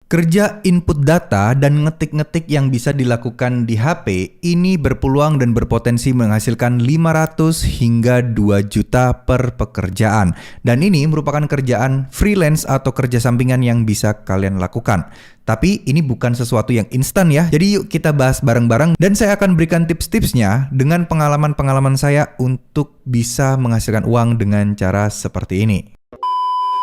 Kerja input data dan ngetik-ngetik yang bisa dilakukan di HP ini berpeluang dan berpotensi menghasilkan 500 hingga 2 juta per pekerjaan. Dan ini merupakan kerjaan freelance atau kerja sampingan yang bisa kalian lakukan. Tapi ini bukan sesuatu yang instan ya. Jadi yuk kita bahas bareng-bareng dan saya akan berikan tips-tipsnya dengan pengalaman-pengalaman saya untuk bisa menghasilkan uang dengan cara seperti ini.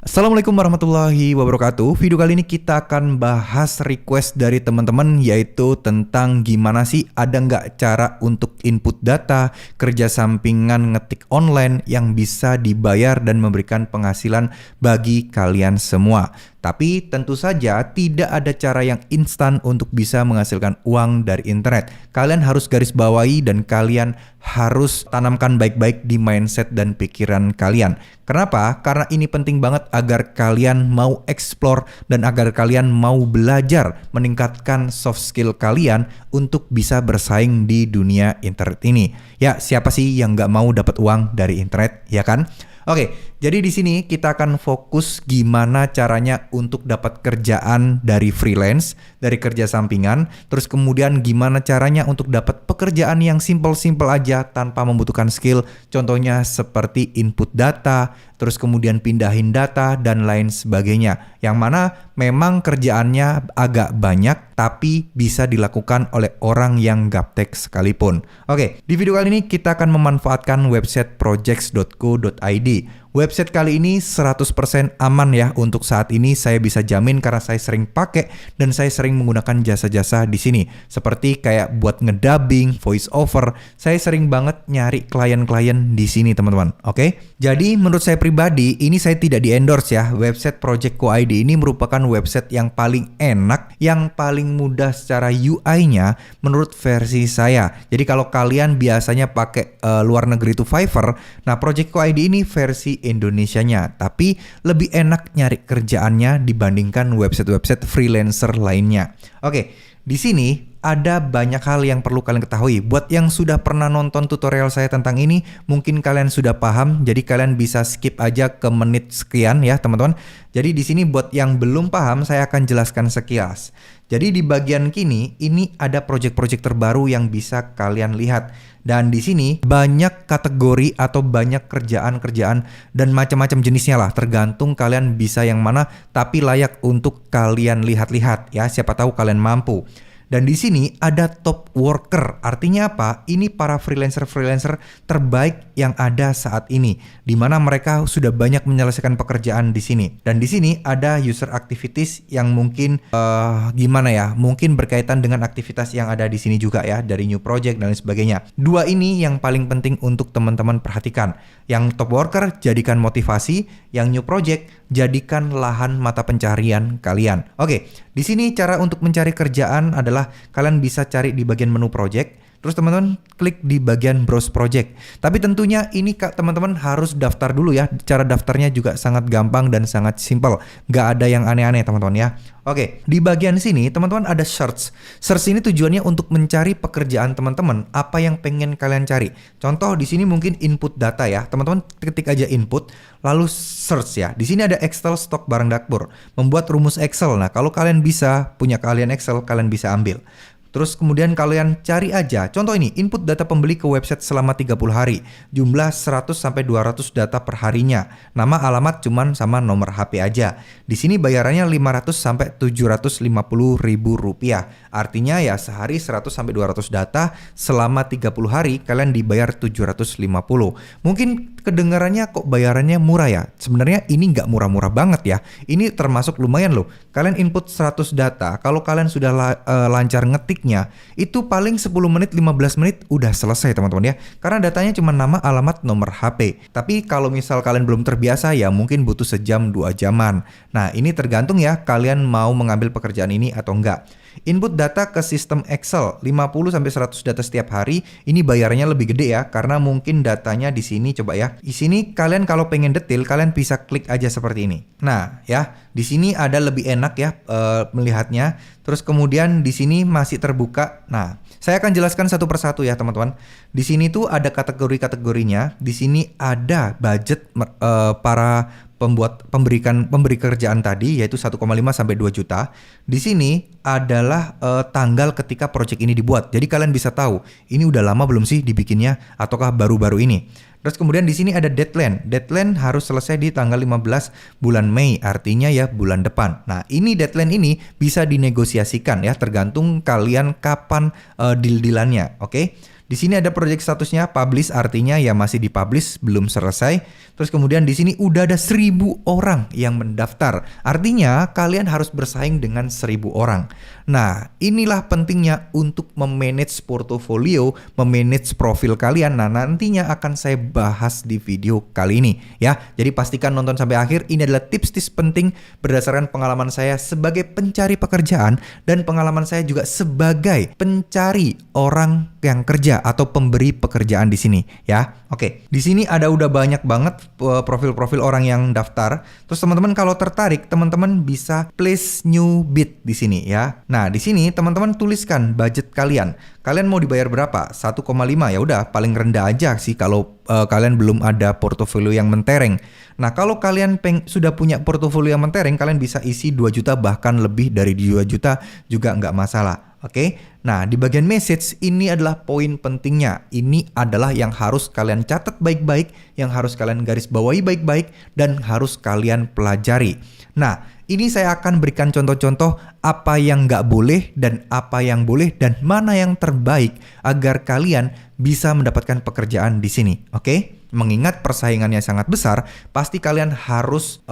Assalamualaikum warahmatullahi wabarakatuh. Video kali ini kita akan bahas request dari teman-teman, yaitu tentang gimana sih ada nggak cara untuk input data, kerja sampingan ngetik online yang bisa dibayar dan memberikan penghasilan bagi kalian semua. Tapi tentu saja tidak ada cara yang instan untuk bisa menghasilkan uang dari internet. Kalian harus garis bawahi dan kalian harus tanamkan baik-baik di mindset dan pikiran kalian. Kenapa? Karena ini penting banget agar kalian mau explore dan agar kalian mau belajar meningkatkan soft skill kalian untuk bisa bersaing di dunia internet ini. Ya, siapa sih yang nggak mau dapat uang dari internet, ya kan? Oke, jadi di sini kita akan fokus gimana caranya untuk dapat kerjaan dari freelance, dari kerja sampingan, terus kemudian gimana caranya untuk dapat pekerjaan yang simple-simple aja tanpa membutuhkan skill, contohnya seperti input data, terus kemudian pindahin data dan lain sebagainya. Yang mana memang kerjaannya agak banyak tapi bisa dilakukan oleh orang yang gaptek sekalipun. Oke, di video kali ini kita akan memanfaatkan website projects.co.id. Website kali ini 100% aman ya untuk saat ini, saya bisa jamin karena saya sering pakai dan saya sering menggunakan jasa-jasa di sini. Seperti kayak buat ngedubbing, voice over, saya sering banget nyari klien-klien di sini teman-teman. Oke? Jadi menurut saya pribadi, ini saya tidak di-endorse ya. Website Project.co.id ini merupakan website yang paling enak, yang paling mudah secara UI-nya menurut versi saya. Jadi kalau kalian biasanya pakai luar negeri itu Fiverr, nah Project.co.id ini versi Indonesianya, tapi lebih enak nyari kerjaannya dibandingkan website-website freelancer lainnya. Oke, di sini ada banyak hal yang perlu kalian ketahui. Buat yang sudah pernah nonton tutorial saya tentang ini, mungkin kalian sudah paham, jadi kalian bisa skip aja ke menit sekian ya teman-teman. Jadi di sini buat yang belum paham, saya akan jelaskan sekilas. Jadi di bagian kini, ini ada project-project terbaru yang bisa kalian lihat. Dan di sini banyak kategori atau banyak kerjaan-kerjaan dan macam-macam jenisnya lah. Tergantung kalian bisa yang mana, tapi layak untuk kalian lihat-lihat ya. Siapa tahu kalian mampu. Dan di sini ada top worker. Artinya apa? Ini para freelancer-freelancer terbaik yang ada saat ini, di mana mereka sudah banyak menyelesaikan pekerjaan di sini. Dan di sini ada user activities yang mungkin gimana ya? Mungkin berkaitan dengan aktivitas yang ada di sini juga ya, dari new project dan lain sebagainya. Dua ini yang paling penting untuk teman-teman perhatikan. Yang top worker jadikan motivasi, yang new project jadikan lahan mata pencarian kalian. Oke, di sini cara untuk mencari kerjaan adalah kalian bisa cari di bagian menu project. Terus teman-teman klik di bagian browse project. Tapi tentunya ini teman-teman harus daftar dulu ya. Cara daftarnya juga sangat gampang dan sangat simple. Nggak ada yang aneh-aneh teman-teman ya. Oke, di bagian sini teman-teman ada search. Search ini tujuannya untuk mencari pekerjaan teman-teman, apa yang pengen kalian cari. Contoh di sini mungkin input data ya. Teman-teman ketik aja input, lalu search ya. Di sini ada Excel stok barang dapur, membuat rumus Excel. Nah, kalau kalian bisa punya keahlian Excel, kalian bisa ambil. Terus kemudian kalian cari aja, contoh ini, input data pembeli ke website selama 30 hari. Jumlah 100-200 data per harinya. Nama, alamat cuman sama nomor HP aja. Di sini bayarannya 500-750 ribu rupiah. Artinya ya sehari 100-200 data, selama 30 hari kalian dibayar 750. Mungkin kedengarannya kok bayarannya murah ya. Sebenarnya ini nggak murah-murah banget ya. Ini termasuk lumayan loh. Kalian input 100 data, kalau kalian sudah lancar ngetik, itu paling 10 menit 15 menit udah selesai teman-teman ya, karena datanya cuma nama, alamat, nomor HP. Tapi kalau misal kalian belum terbiasa ya mungkin butuh sejam 2 jaman. Nah ini tergantung ya kalian mau mengambil pekerjaan ini atau enggak. Input data ke sistem Excel 50-100 data setiap hari, ini bayarnya lebih gede ya karena mungkin datanya di sini coba ya. Di sini kalian kalau pengen detail kalian bisa klik aja seperti ini. Nah ya, di sini ada lebih enak ya melihatnya. Terus kemudian di sini masih terbuka. Nah, saya akan jelaskan satu persatu ya teman-teman. Di sini tuh ada kategori-kategorinya. Di sini ada budget para pemberi kerjaan tadi yaitu 1,5 sampai 2 juta. Di sini adalah tanggal ketika project ini dibuat. Jadi kalian bisa tahu ini udah lama belum sih dibikinnya ataukah baru-baru ini. Terus kemudian di sini ada deadline. Deadline harus selesai di tanggal 15 bulan Mei, artinya ya bulan depan. Nah, ini deadline ini bisa dinegosiasikan ya, tergantung kalian kapan deal-dealannya, oke? Di sini ada project statusnya publish, artinya ya masih dipublish, belum selesai. Terus kemudian di sini udah ada 1.000 orang yang mendaftar. Artinya kalian harus bersaing dengan 1.000 orang. Nah, inilah pentingnya untuk memanage portofolio, memanage profil kalian. Nah, nantinya akan saya bahas di video kali ini ya. Jadi pastikan nonton sampai akhir. Ini adalah tips-tips penting berdasarkan pengalaman saya sebagai pencari pekerjaan dan pengalaman saya juga sebagai pencari orang yang kerja atau pemberi pekerjaan di sini ya. Oke, di sini ada udah banyak banget profil-profil orang yang daftar. Terus teman-teman kalau tertarik, teman-teman bisa place new bid di sini ya. Nah, di sini teman-teman tuliskan budget kalian. Kalian mau dibayar berapa? 1,5 ya udah paling rendah aja sih kalau kalian belum ada portofolio yang mentereng. Nah, kalau kalian sudah punya portofolio yang mentereng, kalian bisa isi 2 juta bahkan lebih dari 2 juta juga nggak masalah. Oke, nah di bagian message ini adalah poin pentingnya. Ini adalah yang harus kalian catat baik-baik, yang harus kalian garis bawahi baik-baik, dan harus kalian pelajari. Nah, ini saya akan berikan contoh-contoh apa yang nggak boleh dan apa yang boleh dan mana yang terbaik agar kalian bisa mendapatkan pekerjaan di sini. Oke? Mengingat persaingannya sangat besar, pasti kalian harus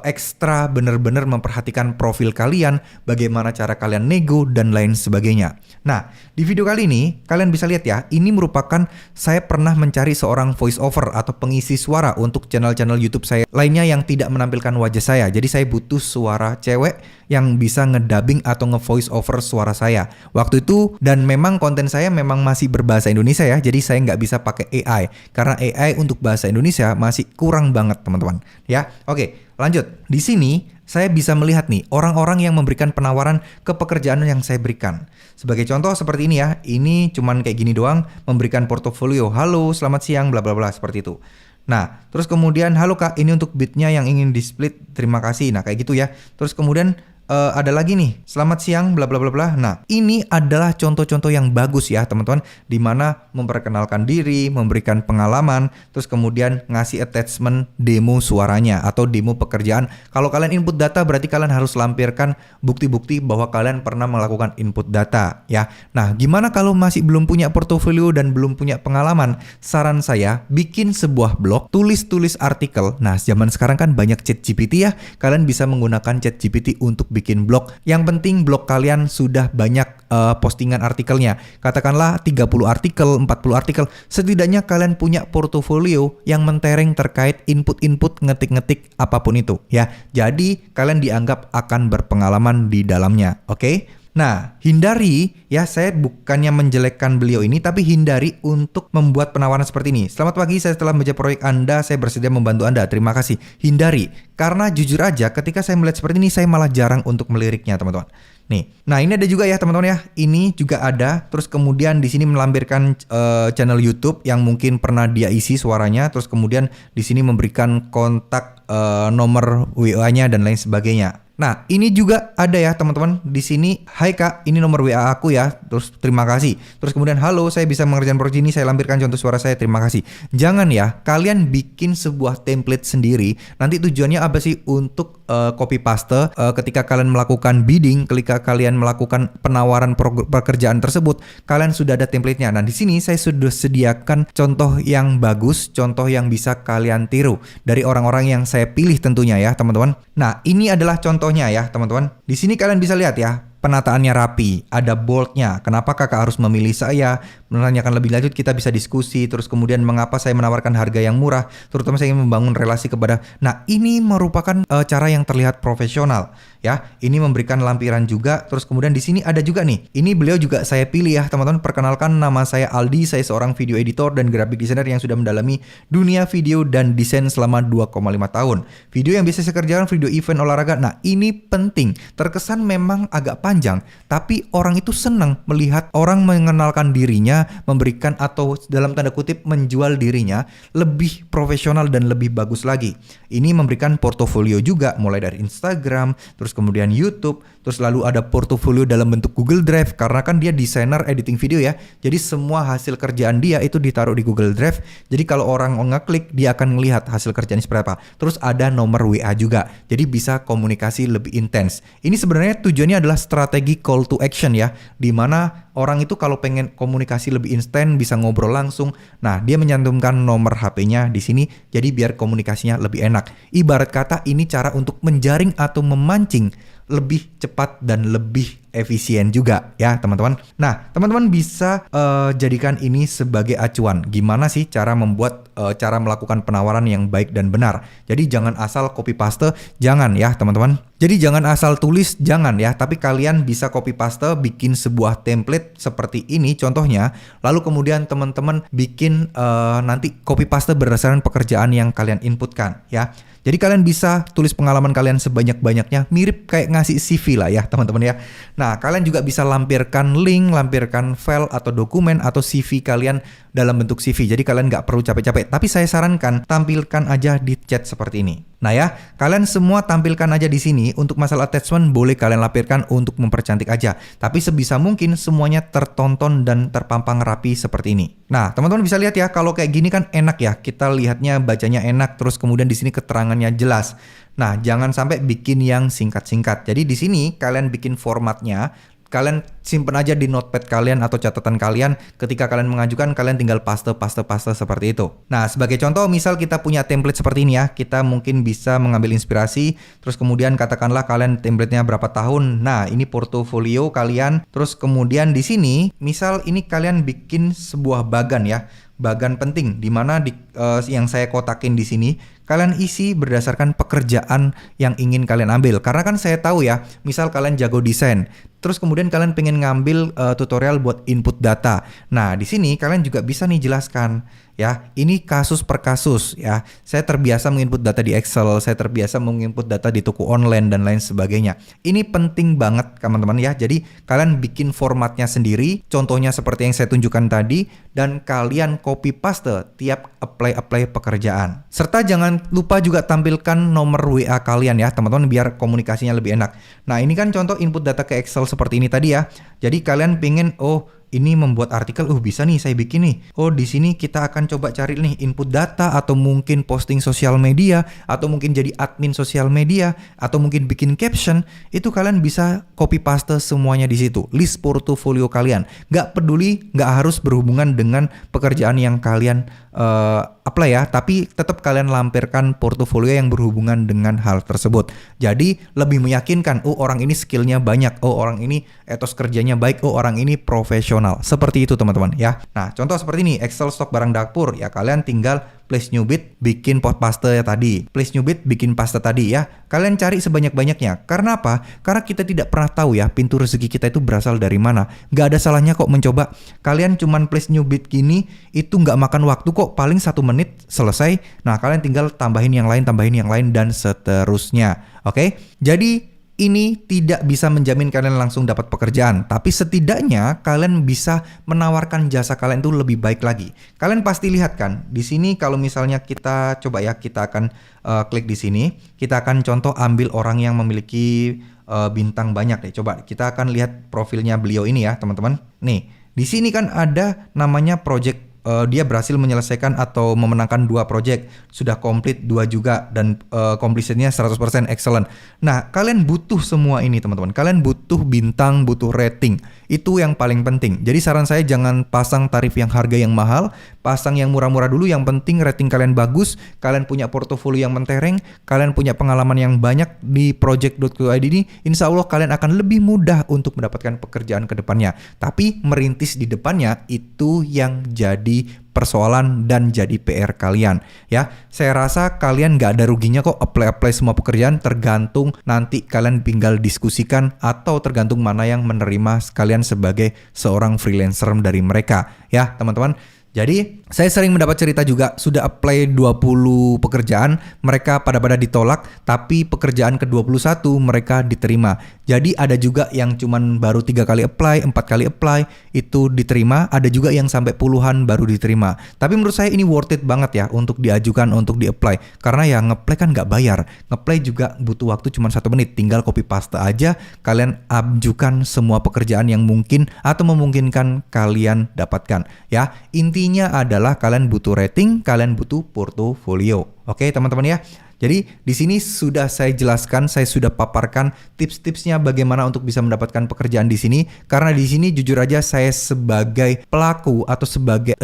ekstra benar-benar memperhatikan profil kalian, bagaimana cara kalian nego dan lain sebagainya. Nah, di video kali ini kalian bisa lihat ya, ini merupakan saya pernah mencari seorang voice over atau pengisi suara untuk channel-channel YouTube saya lainnya yang tidak menampilkan wajah saya. Jadi saya butuh suara cewek yang bisa ngedubbing atau nge-voice over suara saya waktu itu, dan memang konten saya memang masih berbahasa Indonesia ya, jadi saya nggak bisa pakai AI karena AI untuk bahasa Indonesia masih kurang banget teman-teman ya. Oke, lanjut. Di sini saya bisa melihat nih orang-orang yang memberikan penawaran ke pekerjaan yang saya berikan. Sebagai contoh seperti ini ya, ini cuman kayak gini doang, memberikan portofolio, halo selamat siang bla bla bla, seperti itu. Nah, terus kemudian halo kak, ini untuk bidnya yang ingin di split, terima kasih. Nah kayak gitu ya. Terus kemudian ada lagi nih, selamat siang bla bla bla bla. Nah, ini adalah contoh-contoh yang bagus ya teman-teman, di mana memperkenalkan diri, memberikan pengalaman, terus kemudian ngasih attachment demo suaranya atau demo pekerjaan. Kalau kalian input data berarti kalian harus lampirkan bukti-bukti bahwa kalian pernah melakukan input data ya. Nah, gimana kalau masih belum punya portofolio dan belum punya pengalaman? Saran saya, bikin sebuah blog, tulis-tulis artikel. Nah, zaman sekarang kan banyak ChatGPT ya. Kalian bisa menggunakan ChatGPT untuk bikin blog. Yang penting blog kalian sudah banyak postingan artikelnya. Katakanlah 30 artikel, 40 artikel. Setidaknya kalian punya portofolio yang mentereng terkait input-input ngetik-ngetik apapun itu ya. Jadi kalian dianggap akan berpengalaman di dalamnya. Oke? Nah, hindari ya, saya bukannya menjelekkan beliau ini, tapi hindari untuk membuat penawaran seperti ini. Selamat pagi, saya telah membaca proyek Anda, saya bersedia membantu Anda, terima kasih. Hindari, karena jujur aja ketika saya melihat seperti ini, saya malah jarang untuk meliriknya teman-teman. Nih, nah ini ada juga ya teman-teman ya, ini juga ada. Terus kemudian di sini melampirkan channel YouTube yang mungkin pernah dia isi suaranya. Terus kemudian di sini memberikan kontak nomor WA-nya dan lain sebagainya. Nah, ini juga ada ya teman-teman. Di sini, hai kak, ini nomor WA aku ya. Terus terima kasih. Terus kemudian, halo, saya bisa mengerjakan proyek ini. Saya lampirkan contoh suara saya. Terima kasih. Jangan ya, kalian bikin sebuah template sendiri. Nanti tujuannya apa sih? Untuk copy paste. Ketika kalian melakukan bidding, ketika kalian melakukan penawaran pekerjaan tersebut, kalian sudah ada template-nya. Nah, di sini saya sudah sediakan contoh yang bagus, contoh yang bisa kalian tiru dari orang-orang yang saya pilih tentunya ya, teman-teman. Nah, ini adalah contohnya ya, teman-teman. Di sini kalian bisa lihat ya, penataannya rapi, ada boldnya. Kenapa kakak harus memilih saya? Menanyakan lebih lanjut, kita bisa diskusi. Terus kemudian mengapa saya menawarkan harga yang murah, terutama saya ingin membangun relasi kepada. Nah, ini merupakan cara yang terlihat profesional ya. Ini memberikan lampiran juga. Terus kemudian di sini ada juga nih, ini beliau juga saya pilih ya teman-teman. Perkenalkan, nama saya Aldi, saya seorang video editor dan graphic designer yang sudah mendalami dunia video dan desain selama 2,5 tahun. Video yang biasa saya kerjakan video event olahraga. Nah, ini penting. Terkesan memang agak panjang, tapi orang itu senang melihat orang mengenalkan dirinya, memberikan atau dalam tanda kutip menjual dirinya lebih profesional dan lebih bagus lagi. Ini memberikan portofolio juga, mulai dari Instagram, terus kemudian YouTube, terus lalu ada portofolio dalam bentuk Google Drive, karena kan dia desainer editing video ya. Jadi semua hasil kerjaan dia itu ditaruh di Google Drive. Jadi kalau orang ngeklik, dia akan melihat hasil kerjaan seperti apa. Terus ada nomor WA juga. Jadi bisa komunikasi lebih intens. Ini sebenarnya tujuannya adalah strategi call to action ya, dimana orang itu kalau pengen komunikasi lebih instan bisa ngobrol langsung. Nah, dia menyantumkan nomor HP-nya di sini, jadi biar komunikasinya lebih enak. Ibarat kata ini cara untuk menjaring atau memancing lebih cepat dan lebih efisien juga ya teman-teman. Nah, teman-teman bisa jadikan ini sebagai acuan. Gimana sih cara membuat cara melakukan penawaran yang baik dan benar. Jadi jangan asal copy paste, jangan ya teman-teman. Jadi jangan asal tulis, jangan ya. Tapi kalian bisa copy paste, bikin sebuah template seperti ini contohnya. Lalu kemudian teman-teman bikin nanti copy paste berdasarkan pekerjaan yang kalian inputkan ya. Jadi kalian bisa tulis pengalaman kalian sebanyak-banyaknya, mirip kayak ngasih CV lah ya teman-teman ya. Nah, kalian juga bisa lampirkan link, lampirkan file atau dokumen atau CV kalian dalam bentuk CV. Jadi kalian nggak perlu capek-capek. Tapi saya sarankan tampilkan aja di chat seperti ini. Nah ya, kalian semua tampilkan aja di sini. Untuk masalah attachment boleh kalian lampirkan untuk mempercantik aja. Tapi sebisa mungkin semuanya tertonton dan terpampang rapi seperti ini. Nah, teman-teman bisa lihat ya, kalau kayak gini kan enak ya. Kita lihatnya, bacanya enak, terus kemudian di sini keterangannya jelas. Nah, jangan sampai bikin yang singkat-singkat. Jadi di sini kalian bikin formatnya, kalian simpen aja di notepad kalian atau catatan kalian. Ketika kalian mengajukan, kalian tinggal paste seperti itu. Nah, sebagai contoh, misal kita punya template seperti ini ya. Kita mungkin bisa mengambil inspirasi. Terus kemudian katakanlah kalian templatenya berapa tahun. Nah, ini portofolio kalian. Terus kemudian di sini, misal ini kalian bikin sebuah bagan ya. Bagan penting, dimana yang saya kotakin di sini kalian isi berdasarkan pekerjaan yang ingin kalian ambil. Karena kan saya tahu ya, misal kalian jago desain, terus kemudian kalian pengen ngambil tutorial buat input data. Nah, di sini kalian juga bisa nih jelaskan ya, ini kasus per kasus ya. Saya terbiasa menginput data di Excel, saya terbiasa menginput data di toko online dan lain sebagainya. Ini penting banget teman-teman ya. Jadi kalian bikin formatnya sendiri, contohnya seperti yang saya tunjukkan tadi, dan kalian copy paste tiap apply pekerjaan. Serta jangan lupa juga tampilkan nomor WA kalian ya teman-teman, biar komunikasinya lebih enak. Nah, ini kan contoh input data ke Excel seperti ini tadi ya. Jadi kalian pengen, ini membuat artikel, bisa nih saya bikin nih. Di sini kita akan coba cari nih input data, atau mungkin posting sosial media, atau mungkin jadi admin sosial media, atau mungkin bikin caption. Itu kalian bisa copy paste semuanya di situ. List portofolio kalian. Nggak peduli, nggak harus berhubungan dengan pekerjaan yang kalian apply ya, tapi tetap kalian lampirkan portofolio yang berhubungan dengan hal tersebut. Jadi lebih meyakinkan, orang ini skillnya banyak, orang ini etos kerjanya baik, orang ini profesional. Seperti itu teman-teman ya. Nah, contoh seperti ini, Excel stok barang dapur ya, kalian tinggal place new bid, bikin paste ya tadi. Place new bid, bikin paste tadi ya. Kalian cari sebanyak-banyaknya. Karena apa? Karena kita tidak pernah tahu ya, pintu rezeki kita itu berasal dari mana. Nggak ada salahnya kok mencoba. Kalian cuman place new bid gini, itu nggak makan waktu kok. Paling 1 menit selesai. Nah, kalian tinggal tambahin yang lain, dan seterusnya. Oke? Jadi ini tidak bisa menjamin kalian langsung dapat pekerjaan, tapi setidaknya kalian bisa menawarkan jasa kalian itu lebih baik lagi. Kalian pasti lihat kan, di sini kalau misalnya kita coba ya, kita akan klik di sini, kita akan contoh ambil orang yang memiliki bintang banyak deh. Coba kita akan lihat profilnya beliau ini ya, teman-teman. Nih, di sini kan ada namanya project. Dia berhasil menyelesaikan atau memenangkan 2 project, sudah komplit 2 juga, dan completionnya 100% excellent. Nah, kalian butuh semua ini teman-teman. Kalian butuh bintang, butuh rating. Itu yang paling penting. Jadi saran saya jangan pasang tarif yang harga yang mahal, pasang yang murah-murah dulu. Yang penting rating kalian bagus, kalian punya portofolio yang mentereng, kalian punya pengalaman yang banyak di project.co.id ini. Insya Allah kalian akan lebih mudah untuk mendapatkan pekerjaan ke depannya. Tapi merintis di depannya itu yang jadi persoalan dan jadi PR kalian ya. Saya rasa kalian nggak ada ruginya kok apply semua pekerjaan, tergantung nanti kalian tinggal diskusikan atau tergantung mana yang menerima kalian sebagai seorang freelancer dari mereka ya teman-teman. Jadi saya sering mendapat cerita juga sudah apply 20 pekerjaan, mereka pada ditolak, tapi pekerjaan ke-21 mereka diterima. Jadi ada juga yang cuman baru 3 kali apply, 4 kali apply, itu diterima, ada juga yang sampai puluhan baru diterima. Tapi menurut saya ini worth it banget ya untuk diajukan, untuk di-apply. Karena ya nge-apply kan nggak bayar, nge-apply juga butuh waktu cuma 1 menit, tinggal copy paste aja, kalian ajukan semua pekerjaan yang mungkin atau memungkinkan kalian dapatkan. Ya, intinya adalah kalian butuh rating, kalian butuh portofolio. Oke, teman-teman ya. Jadi di sini sudah saya jelaskan, saya sudah paparkan tips-tipsnya bagaimana untuk bisa mendapatkan pekerjaan di sini. Karena di sini jujur aja saya sebagai pelaku atau sebagai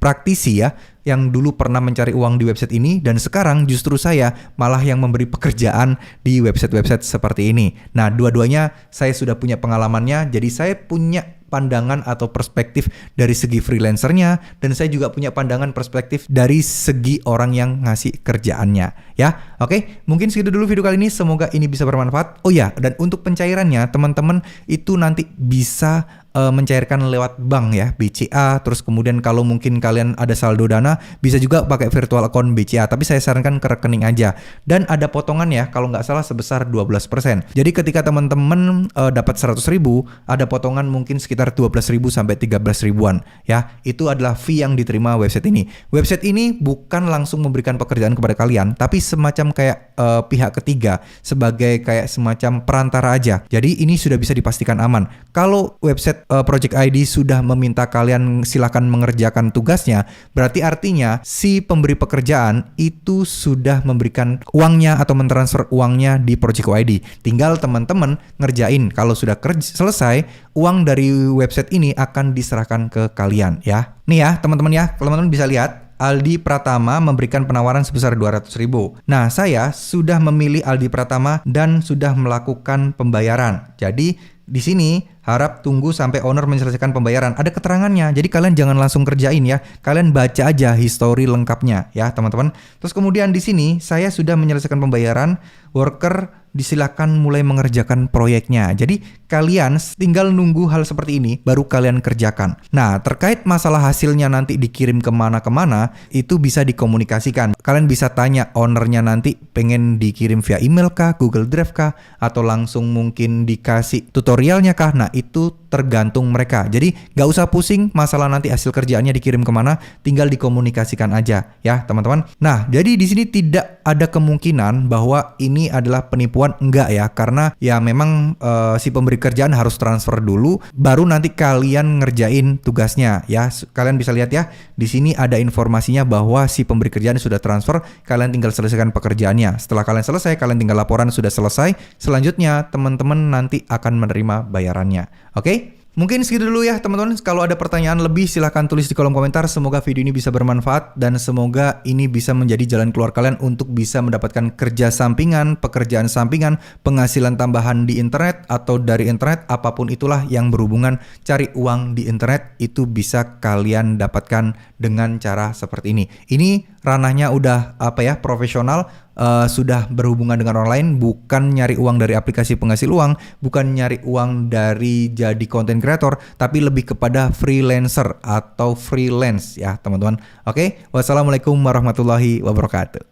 praktisi ya, yang dulu pernah mencari uang di website ini, dan sekarang justru saya malah yang memberi pekerjaan di website-website seperti ini. Nah, dua-duanya saya sudah punya pengalamannya, jadi saya punya pandangan atau perspektif dari segi freelancernya, dan saya juga punya pandangan perspektif dari segi orang yang ngasih kerjaannya ya. Oke, mungkin segitu dulu video kali ini, semoga ini bisa bermanfaat. Oh ya, dan untuk pencairannya teman-teman itu nanti bisa mencairkan lewat bank ya, BCA. Terus kemudian kalau mungkin kalian ada saldo Dana, bisa juga pakai virtual account BCA, tapi saya sarankan ke rekening aja. Dan ada potongan ya, kalau nggak salah sebesar 12%. Jadi ketika teman-teman dapat 100.000, ada potongan mungkin sekitar 12.000 sampai 13 ribuan ya. Itu adalah fee yang diterima website ini. Website ini bukan langsung memberikan pekerjaan kepada kalian, tapi semacam kayak pihak ketiga, sebagai kayak semacam perantara aja. Jadi ini sudah bisa dipastikan aman. Kalau website Project ID sudah meminta kalian silakan mengerjakan tugasnya, berarti artinya si pemberi pekerjaan itu sudah memberikan uangnya atau mentransfer uangnya di Project ID. Tinggal teman-teman ngerjain. Kalau sudah selesai, uang dari website ini akan diserahkan ke kalian ya. Nih ya teman-teman ya, teman-teman bisa lihat Aldi Pratama memberikan penawaran sebesar 200.000. Nah, saya sudah memilih Aldi Pratama dan sudah melakukan pembayaran. Jadi di sini harap tunggu sampai owner menyelesaikan pembayaran. Ada keterangannya, jadi kalian jangan langsung kerjain ya. Kalian baca aja history lengkapnya ya teman-teman. Terus kemudian di sini saya sudah menyelesaikan pembayaran, worker disilakan mulai mengerjakan proyeknya. Jadi kalian tinggal nunggu hal seperti ini baru kalian kerjakan. Nah, terkait masalah hasilnya nanti dikirim kemana-kemana, itu bisa dikomunikasikan. Kalian bisa tanya ownernya nanti pengen dikirim via email kah, Google Drive kah, atau langsung mungkin dikasih tutorialnya kah. Nah, itu tergantung mereka. Jadi gak usah pusing masalah nanti hasil kerjaannya dikirim kemana, tinggal dikomunikasikan aja ya teman-teman. Nah, jadi di sini tidak ada kemungkinan bahwa ini adalah penipuan, enggak ya, karena ya memang si pemberi kerjaan harus transfer dulu, baru nanti kalian ngerjain tugasnya ya. Kalian bisa lihat ya, di sini ada informasinya bahwa si pemberi kerjaan sudah transfer, kalian tinggal selesaikan pekerjaannya. Setelah kalian selesai, kalian tinggal laporan sudah selesai. Selanjutnya teman-teman nanti akan menerima bayarannya. Oke? Mungkin segitu dulu ya teman-teman. Kalau ada pertanyaan lebih silahkan tulis di kolom komentar. Semoga video ini bisa bermanfaat dan semoga ini bisa menjadi jalan keluar kalian untuk bisa mendapatkan kerja sampingan, pekerjaan sampingan, penghasilan tambahan di internet atau dari internet, apapun itulah yang berhubungan cari uang di internet, itu bisa kalian dapatkan dengan cara seperti ini. Ini ranahnya udah profesional. Sudah berhubungan dengan orang lain, bukan nyari uang dari aplikasi penghasil uang, bukan nyari uang dari jadi content creator, tapi lebih kepada freelancer atau freelance ya teman-teman. Oke, wassalamualaikum warahmatullahi wabarakatuh.